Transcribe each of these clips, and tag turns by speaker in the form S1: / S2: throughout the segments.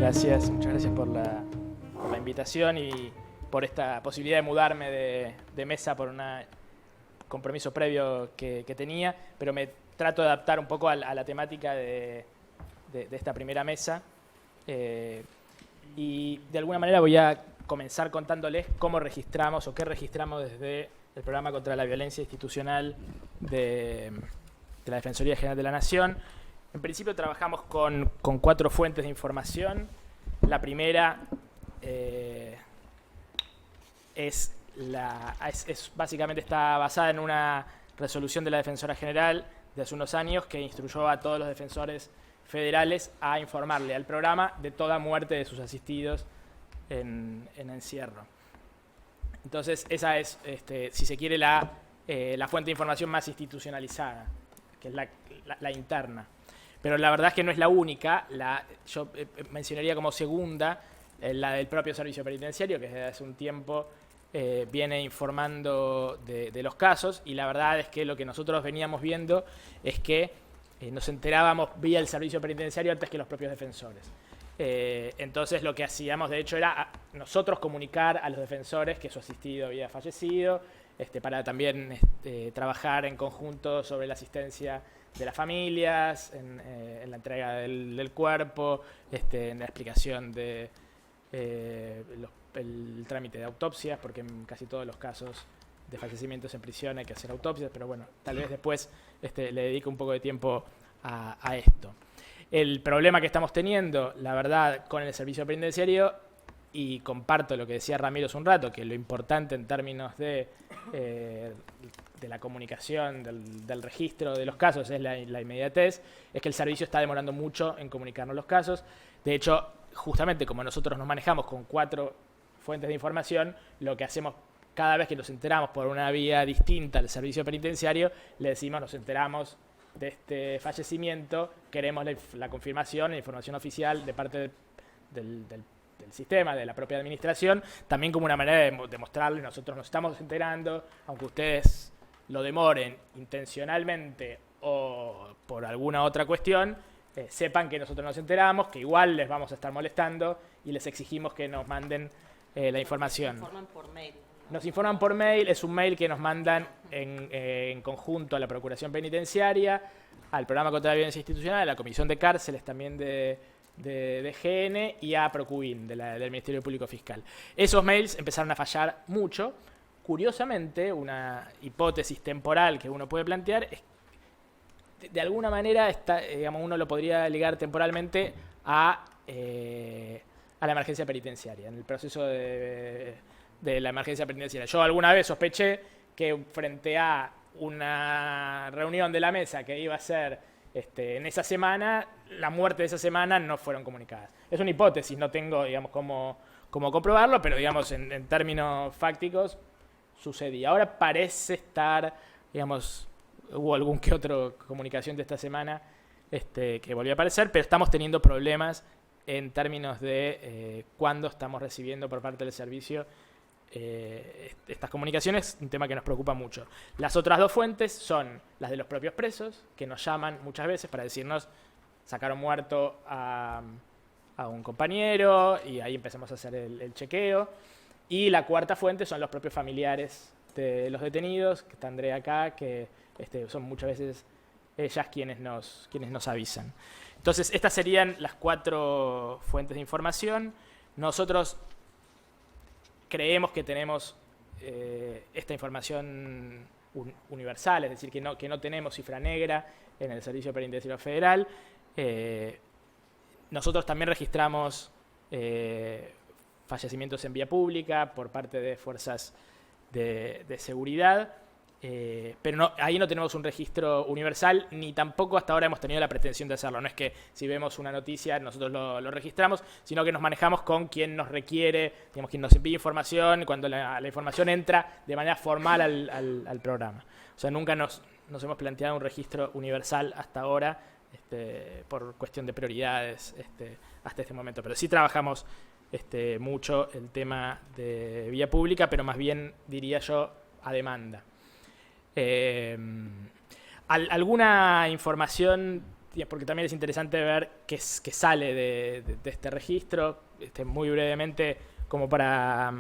S1: muchas gracias por la invitación y por esta posibilidad de mudarme de mesa por un compromiso previo que tenía, pero me trato de adaptar un poco a la temática de esta primera mesa. Y de alguna manera voy a comenzar contándoles cómo registramos o qué registramos desde el Programa contra la Violencia Institucional de la Defensoría General de la Nación. En principio trabajamos con 4 fuentes de información. La primera básicamente está basada en una resolución de la Defensora General de hace unos años que instruyó a todos los defensores federales a informarle al programa de toda muerte de sus asistidos en encierro. Entonces, esa es, si se quiere, la fuente de información más institucionalizada, que es la interna. Pero la verdad es que no es la única. Yo mencionaría como segunda la del propio servicio penitenciario, que desde hace un tiempo viene informando de los casos, y la verdad es que lo que nosotros veníamos viendo es que nos enterábamos vía el servicio penitenciario antes que los propios defensores. Entonces lo que hacíamos de hecho era nosotros comunicar a los defensores que su asistido había fallecido, para también trabajar en conjunto sobre la asistencia de las familias, en la entrega del cuerpo, en la explicación de el trámite de autopsias, porque en casi todos los casos de fallecimientos en prisión hay que hacer autopsias, pero bueno, tal vez después le dedico un poco de tiempo a esto. El problema que estamos teniendo, la verdad, con el servicio penitenciario, y comparto lo que decía Ramiro hace un rato, que lo importante en términos de la comunicación, del registro de los casos es la inmediatez, es que el servicio está demorando mucho en comunicarnos los casos. De hecho, justamente como nosotros nos manejamos con 4 fuentes de información, lo que hacemos cada vez que nos enteramos por una vía distinta al servicio penitenciario, le decimos, nos enteramos de este fallecimiento, queremos la confirmación, la información oficial de parte del sistema, de la propia administración, también como una manera de mostrarle, nosotros nos estamos enterando, aunque ustedes lo demoren intencionalmente o por alguna otra cuestión, sepan que nosotros nos enteramos, que igual les vamos a estar molestando y les exigimos que nos manden la información.
S2: Nos informan por mail.
S1: Nos informan por mail, es un mail que nos mandan en conjunto a la Procuración Penitenciaria, al Programa contra la Violencia Institucional, a la Comisión de Cárceles también de GN y a Procuin, del Ministerio Público Fiscal. Esos mails empezaron a fallar mucho. Curiosamente, una hipótesis temporal que uno puede plantear es que de alguna manera uno lo podría ligar temporalmente a la emergencia penitenciaria, en el proceso de la emergencia penitenciaria. Yo alguna vez sospeché que frente a una reunión de la mesa que iba a ser en esa semana, la muerte de esa semana no fueron comunicadas. Es una hipótesis, no tengo, cómo comprobarlo, pero, en términos fácticos, sucedía. Ahora parece estar, hubo algún que otro comunicación de esta semana que volvió a aparecer, pero estamos teniendo problemas en términos de cuándo estamos recibiendo por parte del servicio estas comunicaciones, un tema que nos preocupa mucho. Las otras 2 fuentes son las de los propios presos, que nos llaman muchas veces para decirnos sacaron muerto a un compañero y ahí empezamos a hacer el chequeo. Y la cuarta fuente son los propios familiares de los detenidos, que está Andrea acá, que son muchas veces ellas quienes nos avisan. Entonces, estas serían las 4 fuentes de información. Nosotros creemos que tenemos esta información universal, es decir, que no tenemos cifra negra en el Servicio Penitenciario Federal. Nosotros también registramos fallecimientos en vía pública por parte de fuerzas de seguridad, pero ahí no tenemos un registro universal, ni tampoco hasta ahora hemos tenido la pretensión de hacerlo. No es que si vemos una noticia nosotros lo registramos, sino que nos manejamos con quien nos requiere, quien nos envía información, cuando la información entra de manera formal al programa. O sea, nunca nos hemos planteado un registro universal hasta ahora, por cuestión de prioridades hasta este momento. Pero sí trabajamos mucho el tema de vía pública, pero más bien, diría yo, a demanda. Alguna información porque también es interesante ver qué sale de este registro, muy brevemente, como para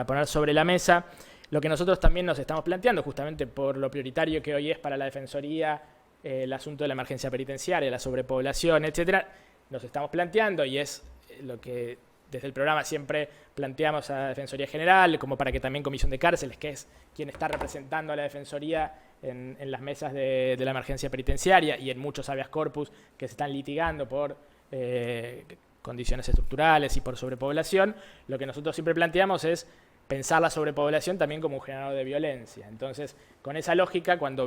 S1: poner sobre la mesa. Lo que nosotros también nos estamos planteando, justamente por lo prioritario que hoy es para la Defensoría el asunto de la emergencia penitenciaria, la sobrepoblación, etcétera, nos estamos planteando, y es lo que desde el programa siempre planteamos a la Defensoría General, como para que también Comisión de Cárceles, que es quien está representando a la Defensoría en las mesas de la emergencia penitenciaria y en muchos habeas corpus que se están litigando por condiciones estructurales y por sobrepoblación, lo que nosotros siempre planteamos es pensar la sobrepoblación también como un generador de violencia. Entonces, con esa lógica, cuando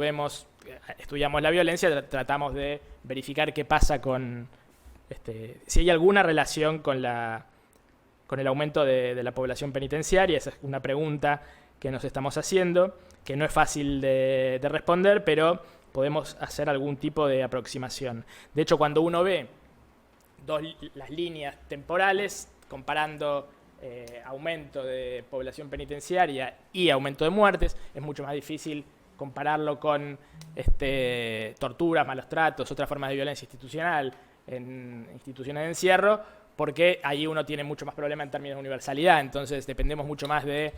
S1: estudiamos la violencia, tratamos de verificar qué pasa con, si hay alguna relación con el aumento de la población penitenciaria. Esa es una pregunta que nos estamos haciendo, que no es fácil de responder, pero podemos hacer algún tipo de aproximación. De hecho, cuando uno ve las líneas temporales, comparando aumento de población penitenciaria y aumento de muertes, es mucho más difícil compararlo con torturas, malos tratos, otras formas de violencia institucional en instituciones de encierro, porque ahí uno tiene mucho más problema en términos de universalidad. Entonces dependemos mucho más de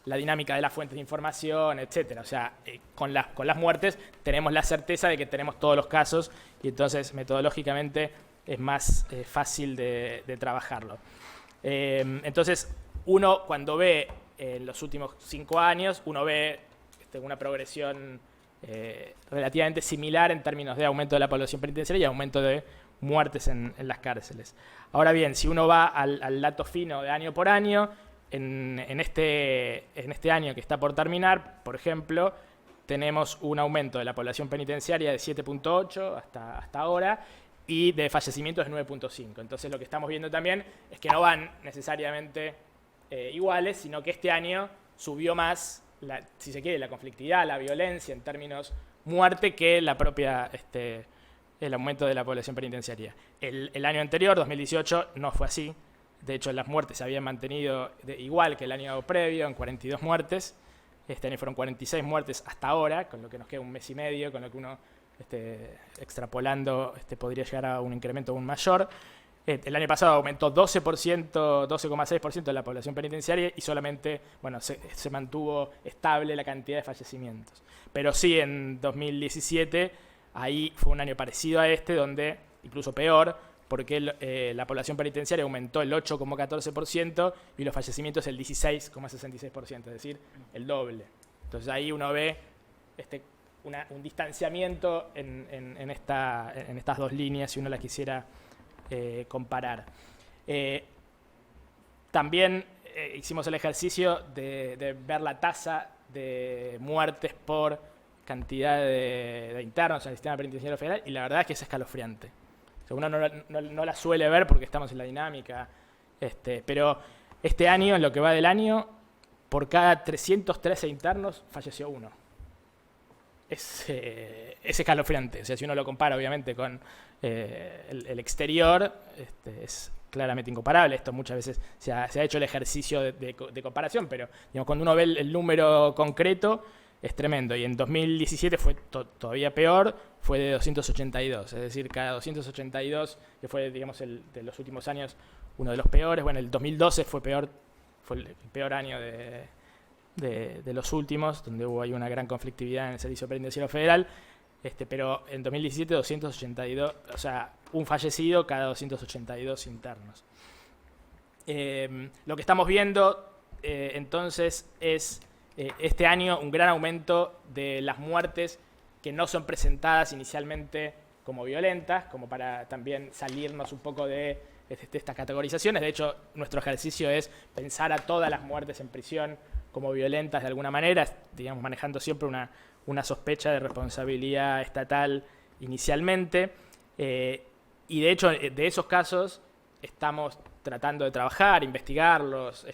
S1: la dinámica de las fuentes de información, etcétera. O sea, con las muertes tenemos la certeza de que tenemos todos los casos, y entonces metodológicamente es más fácil de trabajarlo. Entonces, uno cuando ve en los últimos 5 años, uno ve una progresión relativamente similar en términos de aumento de la población penitenciaria y aumento de muertes en las cárceles. Ahora bien, si uno va al dato fino de año por año, en este año que está por terminar, por ejemplo, tenemos un aumento de la población penitenciaria de 7.8 hasta ahora, y de fallecimientos de 9.5. Entonces lo que estamos viendo también es que no van necesariamente iguales, sino que este año subió más, si se quiere, la conflictividad, la violencia en términos muerte, que la propia el aumento de la población penitenciaria. El año anterior, 2018, no fue así. De hecho, las muertes se habían mantenido igual que el año previo, en 42 muertes. Este año fueron 46 muertes hasta ahora, con lo que nos queda un mes y medio, con lo que uno, extrapolando, podría llegar a un incremento aún mayor. El año pasado aumentó 12,6% de la población penitenciaria, y solamente, se mantuvo estable la cantidad de fallecimientos. Pero sí, en 2017, ahí fue un año parecido a donde, incluso peor, porque la población penitenciaria aumentó el 8,14% y los fallecimientos el 16,66%, es decir, el doble. Entonces ahí uno ve un distanciamiento en estas dos líneas, si uno las quisiera comparar. También hicimos el ejercicio de ver la tasa de muertes por cantidad de internos en el sistema penitenciario federal, y la verdad es que es escalofriante. O sea, uno no la suele ver porque estamos en la dinámica, pero este año, en lo que va del año, por cada 313 internos falleció uno. Es escalofriante. O sea, si uno lo compara, obviamente, con el exterior, es claramente incomparable. Esto muchas veces se ha hecho el ejercicio de comparación, pero digamos, cuando uno ve el número concreto, es tremendo. Y en 2017 fue todavía peor, fue de 282. Es decir, cada 282, que fue, digamos, de los últimos años, uno de los peores. Bueno, el 2012 fue el peor año de los últimos, donde hubo ahí una gran conflictividad en el Servicio Penitenciario Federal. Pero en 2017, 282, o sea, un fallecido cada 282 internos. Lo que estamos viendo, entonces, es este año un gran aumento de las muertes que no son presentadas inicialmente como violentas, como para también salirnos un poco de estas categorizaciones. De hecho, nuestro ejercicio es pensar a todas las muertes en prisión como violentas de alguna manera, digamos, manejando siempre una sospecha de responsabilidad estatal inicialmente. Y de hecho, de esos casos estamos tratando de trabajar, investigarlos,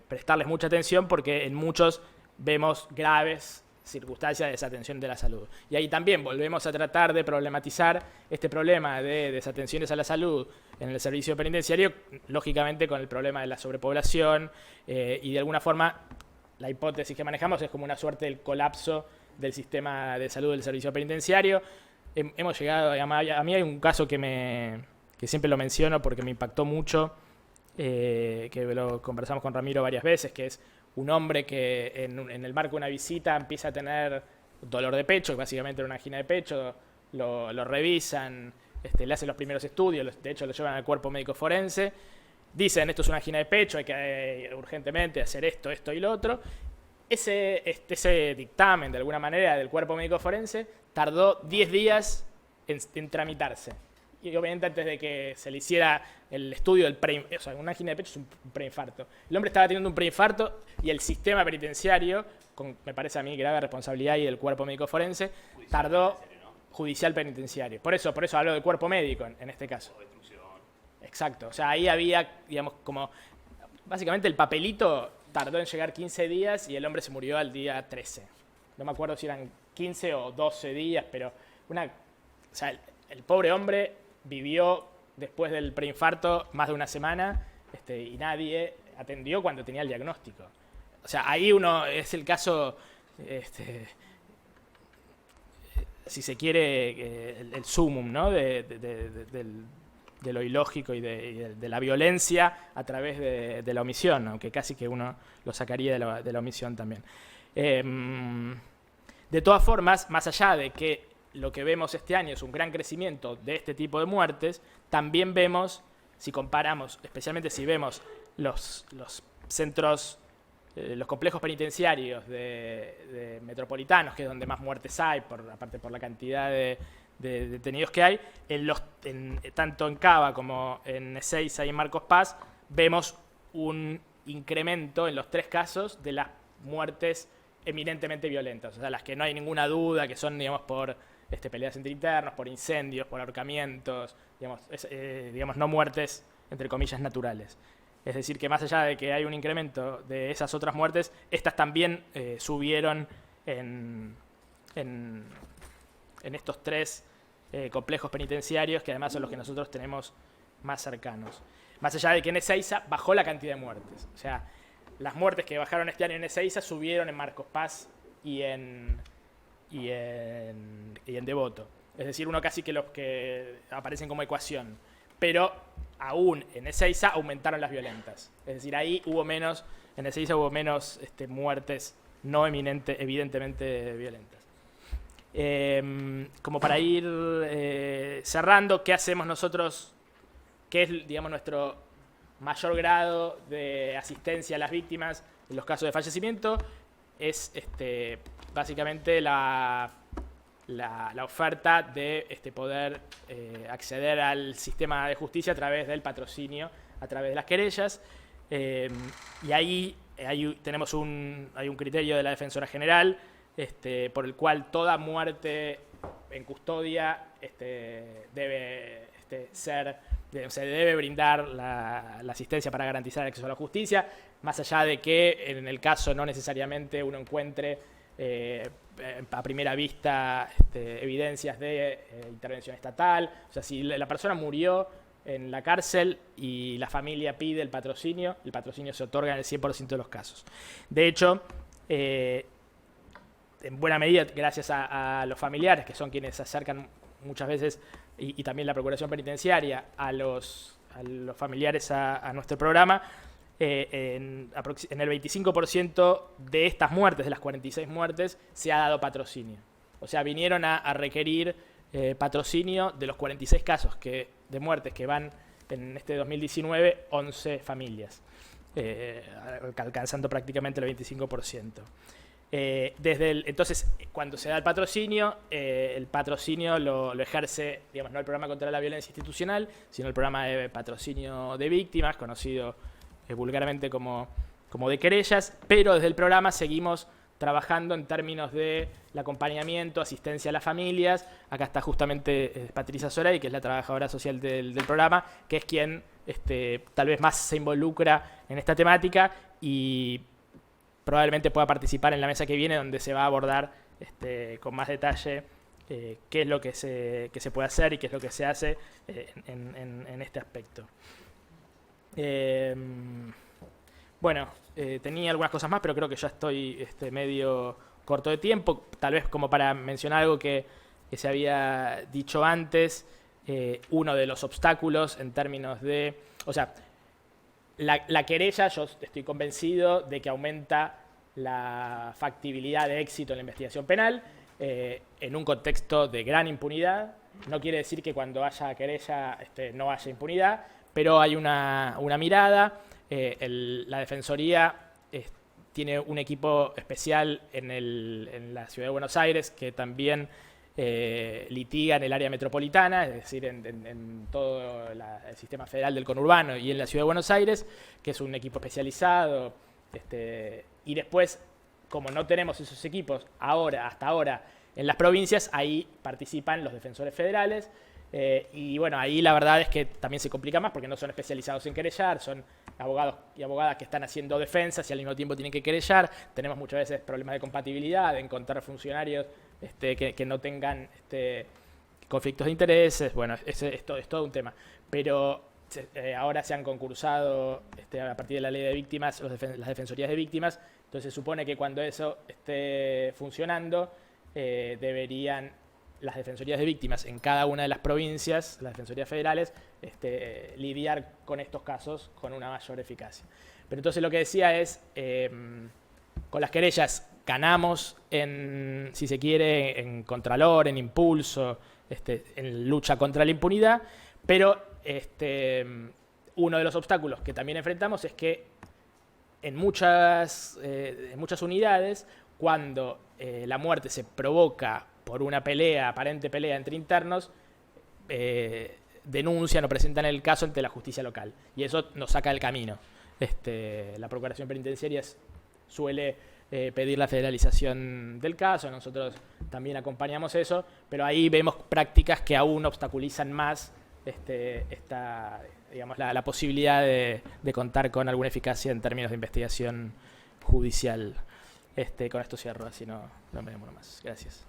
S1: prestarles mucha atención, porque en muchos vemos graves circunstancias de desatención de la salud. Y ahí también volvemos a tratar de problematizar este problema de desatenciones a la salud en el servicio penitenciario, lógicamente con el problema de la sobrepoblación, y de alguna forma la hipótesis que manejamos es como una suerte del colapso del sistema de salud del servicio penitenciario. Hemos llegado, a mí hay un caso que siempre lo menciono porque me impactó mucho, que lo conversamos con Ramiro varias veces, que es un hombre que en el marco de una visita empieza a tener dolor de pecho, que básicamente era una angina de pecho, lo revisan, le hacen los primeros estudios, de hecho lo llevan al cuerpo médico forense, dicen esto es una angina de pecho, hay que urgentemente hacer esto, esto y lo otro. Ese dictamen, de alguna manera, del cuerpo médico forense tardó 10 días en tramitarse. Y obviamente antes de que se le hiciera el estudio del o sea, una angina de pecho es un preinfarto. El hombre estaba teniendo un preinfarto y el sistema penitenciario, con, me parece a mí, grave responsabilidad y del cuerpo médico forense, tardó judicial penitenciario. Por eso hablo del cuerpo médico en este caso. Exacto. O sea, ahí había, digamos, como... Básicamente el papelito tardó en llegar 15 días y el hombre se murió al día 13. No me acuerdo si eran 15 o 12 días, pero o sea, el pobre hombre vivió después del preinfarto más de una semana y nadie atendió cuando tenía el diagnóstico. O sea, ahí es el caso, si se quiere, el sumum, ¿no? de lo ilógico y de la violencia a través de la omisión, aunque casi que uno lo sacaría de la omisión también. De todas formas, más allá de que lo que vemos este año es un gran crecimiento de este tipo de muertes, también vemos, si comparamos, especialmente si vemos los centros, los complejos penitenciarios de metropolitanos, que es donde más muertes hay, aparte por la cantidad de detenidos que hay, tanto en Cava como en Ezeiza y en Marcos Paz, vemos un incremento en los 3 casos de las muertes eminentemente violentas, o sea, las que no hay ninguna duda que son, digamos, por peleas entre internos, por incendios, por ahorcamientos, digamos, no muertes, entre comillas, naturales. Es decir, que más allá de que hay un incremento de esas otras muertes, estas también subieron en estos 3 complejos penitenciarios, que además son los que nosotros tenemos más cercanos. Más allá de que en Ezeiza bajó la cantidad de muertes. O sea, las muertes que bajaron este año en Ezeiza subieron en Marcos Paz y en Devoto. Es decir, uno casi que los que aparecen como ecuación. Pero aún en Ezeiza aumentaron las violentas. Es decir, ahí en Ezeiza hubo menos muertes no evidentemente violentas. Como para ir cerrando, ¿qué hacemos nosotros? ¿Qué es, digamos, nuestro mayor grado de asistencia a las víctimas en los casos de fallecimiento? Es básicamente la oferta de poder acceder al sistema de justicia a través del patrocinio, a través de las querellas. Y ahí tenemos hay un criterio de la Defensora General por el cual toda muerte en custodia se debe brindar la asistencia para garantizar el acceso a la justicia, más allá de que en el caso no necesariamente uno encuentre a primera vista evidencias de intervención estatal. O sea, si la persona murió en la cárcel y la familia pide el patrocinio se otorga en el 100% de los casos. De hecho, en buena medida, gracias a los familiares, que son quienes se acercan muchas veces, y también la Procuración Penitenciaria, a los familiares a nuestro programa, en el 25% de estas muertes, de las 46 muertes, se ha dado patrocinio. O sea, vinieron a requerir patrocinio de los 46 casos de muertes que van en este 2019, 11 familias, alcanzando prácticamente el 25%. Entonces, cuando se da el patrocinio lo ejerce, digamos, no el programa contra la violencia institucional, sino el programa de patrocinio de víctimas, conocido vulgarmente como de querellas, pero desde el programa seguimos trabajando en términos de el acompañamiento, asistencia a las familias. Acá está justamente Patricia Soray, que es la trabajadora social del programa, que es quien tal vez más se involucra en esta temática y probablemente pueda participar en la mesa que viene, donde se va a abordar con más detalle qué es lo que se puede hacer y qué es lo que se hace en este aspecto. Bueno, tenía algunas cosas más, pero creo que ya estoy medio corto de tiempo. Tal vez como para mencionar algo que se había dicho antes, uno de los obstáculos en términos de... O sea, la querella, yo estoy convencido de que aumenta la factibilidad de éxito en la investigación penal en un contexto de gran impunidad. No quiere decir que cuando haya querella no haya impunidad, pero hay una mirada. La Defensoría tiene un equipo especial en la Ciudad de Buenos Aires que también litiga en el área metropolitana, es decir, en todo el sistema federal del conurbano y en la Ciudad de Buenos Aires, que es un equipo especializado. Y después, como no tenemos esos equipos hasta ahora en las provincias, ahí participan los defensores federales. Y bueno, ahí la verdad es que también se complica más porque no son especializados en querellar, son abogados y abogadas que están haciendo defensas y al mismo tiempo tienen que querellar. Tenemos muchas veces problemas de compatibilidad, de encontrar funcionarios que no tengan conflictos de intereses. Bueno, es todo un tema. Pero ahora se han concursado a partir de la ley de víctimas las defensorías de víctimas. Entonces se supone que cuando eso esté funcionando deberían las defensorías de víctimas en cada una de las provincias, las defensorías federales, lidiar con estos casos con una mayor eficacia. Pero entonces lo que decía es, con las querellas ganamos si se quiere, en contralor, en impulso, en lucha contra la impunidad, pero uno de los obstáculos que también enfrentamos es que en muchas unidades, cuando la muerte se provoca por una aparente pelea entre internos, denuncian o presentan el caso ante la justicia local. Y eso nos saca del camino. La Procuración Penitenciaria suele pedir la federalización del caso, nosotros también acompañamos eso, pero ahí vemos prácticas que aún obstaculizan más digamos, la posibilidad de contar con alguna eficacia en términos de investigación judicial. Con esto cierro, así no me demoro más. Gracias.